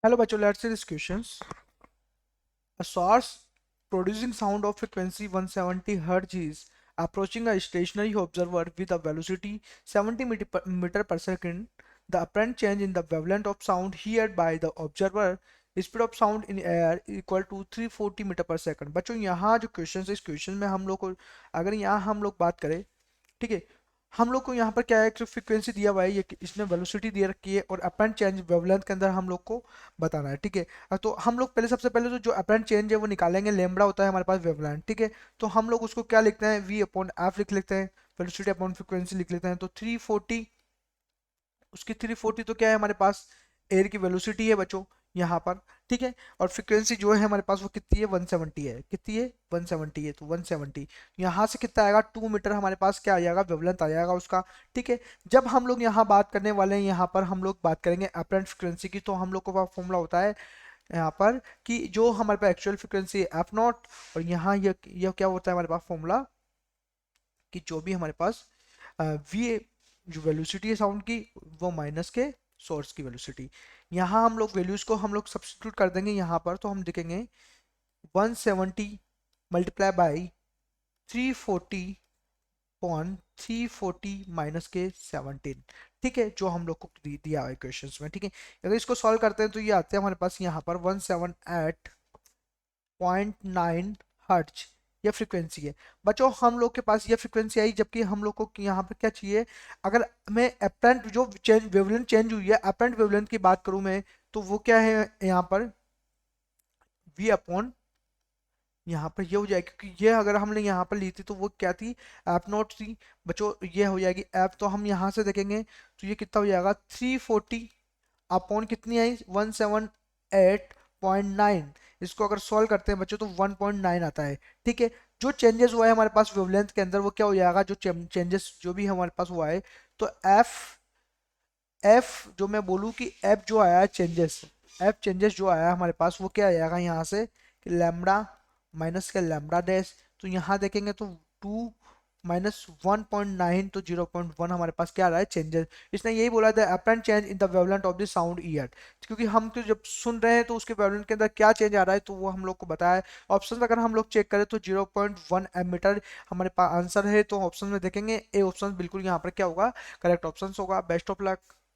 Hello बच्चों, let's see this questions. A source producing sound of frequency 170 Hz is approaching a stationary observer with a velocity 70 meter per second. The apparent change in the wavelength of sound heard by the observer, speed of sound in air equal to 340 metre पर second. बच्चों यहाँ जो question है, इस question में हम लोग को अगर यहाँ हम लोग बात करें, ठीक है, हम लोग को यहाँ पर क्या है कि फ्रीक्वेंसी दिया हुआ है, ये इसने वेलोसिटी दे रखी है और अपरेंट चेंज वेवलेंथ के अंदर हम लोग को बताना है। ठीक है, तो हम लोग पहले सबसे पहले तो जो अपरेंट चेंज है वो निकालेंगे। लेमड़ा होता है हमारे पास वेवलेंथ। ठीक है, तो हम लोग उसको क्या लिखते हैं, वी अपॉन एफ लिख लेते हैं, वेलोसिटी अपॉन फ्रीक्वेंसी लिख लेते हैं। तो 340, उसकी 340 तो क्या है हमारे पास, एयर की वेलोसिटी है बच्चों यहाँ पर। ठीक है, और फ्रीक्वेंसी जो है हमारे पास वो कितनी है, 170 है। कितनी है, 170 है। तो 170 यहाँ से कितना आएगा, 2 मीटर हमारे पास क्या आ जाएगा, वेवलेंथ आ जाएगा उसका। ठीक है, जब हम लोग यहाँ बात करने वाले हैं, यहाँ पर हम लोग बात करेंगे अपरेंट फ्रीक्वेंसी की, तो हम लोग को फॉर्मूला होता है यहाँ पर कि जो हमारे पास एक्चुअल फ्रीक्वेंसी है एफ नॉट, और यहाँ यह क्या होता है हमारे पास फॉर्मूला कि जो भी हमारे पास वी जो वेलोसिटी है साउंड की, वो माइनस के सोर्स की वेलोसिटी। यहाँ हम लोग वैल्यूज को हम लोग सब्स्टिट्यूट कर देंगे यहाँ पर, तो हम देखेंगे 170 मल्टीप्लाई बाई 340 पॉन 340 माइनस के 17। ठीक है, जो हम लोग को दिया है क्वेश्चंस में। ठीक है, अगर इसको सॉल्व करते हैं तो ये आते हैं हमारे पास यहाँ पर 178.9 हर्ट्ज, ये फ्रीक्वेंसी है। बच्चों हम लोग के पास ये फ्रीक्वेंसी आई, जबकि हम लोग को यहाँ पर क्या चाहिए, अगर मैं अपरेंट जो चेंज वेवलेंथ चेंज हुई है, अपरेंट वेवलेंथ की बात करूँ मैं, तो वो क्या है यहाँ पर वी अपॉन, यहाँ पर ये हो जाएगी, क्योंकि ये अगर हमने यहाँ पर ली थी तो वो क्या थी, एफ नॉट थी। बच्चों ये हो जाएगी एफ, तो हम यहाँ से देखेंगे तो ये कितना हो जाएगा, 340 अपॉन कितनी आई, 178.9। इसको अगर सॉल्व करते हैं बच्चों तो 1.9 आता है। ठीक है, जो चेंजेस हुआ है हमारे पास वेवलेंथ के अंदर वो क्या हो जाएगा, जो चेंजेस जो भी हमारे पास हुआ है, तो एफ एफ जो मैं बोलूँ कि एफ जो आया है चेंजेस, एफ चेंजेस जो आया है हमारे पास वो क्या आएगा यहाँ से कि लैम्बडा माइनस के लैम्बडा डैश। तो यहाँ देखेंगे तो 2 माइनस 1.9, तो 0.1 हमारे पास क्या आ रहा है, चेंजेस। इसने यही बोला था apparent change in the wavelength of the sound year, क्योंकि हम तो जब सुन रहे हैं तो उसके वेवलेंथ के अंदर क्या चेंज आ रहा है तो वो हम लोग को बताया है। ऑप्शन अगर हम लोग चेक करें तो 0.1 एमीटर हमारे पास आंसर है। तो ऑप्शन में देखेंगे ए ऑप्शन बिल्कुल यहाँ पर क्या होगा, करेक्ट ऑप्शन होगा। Best of luck.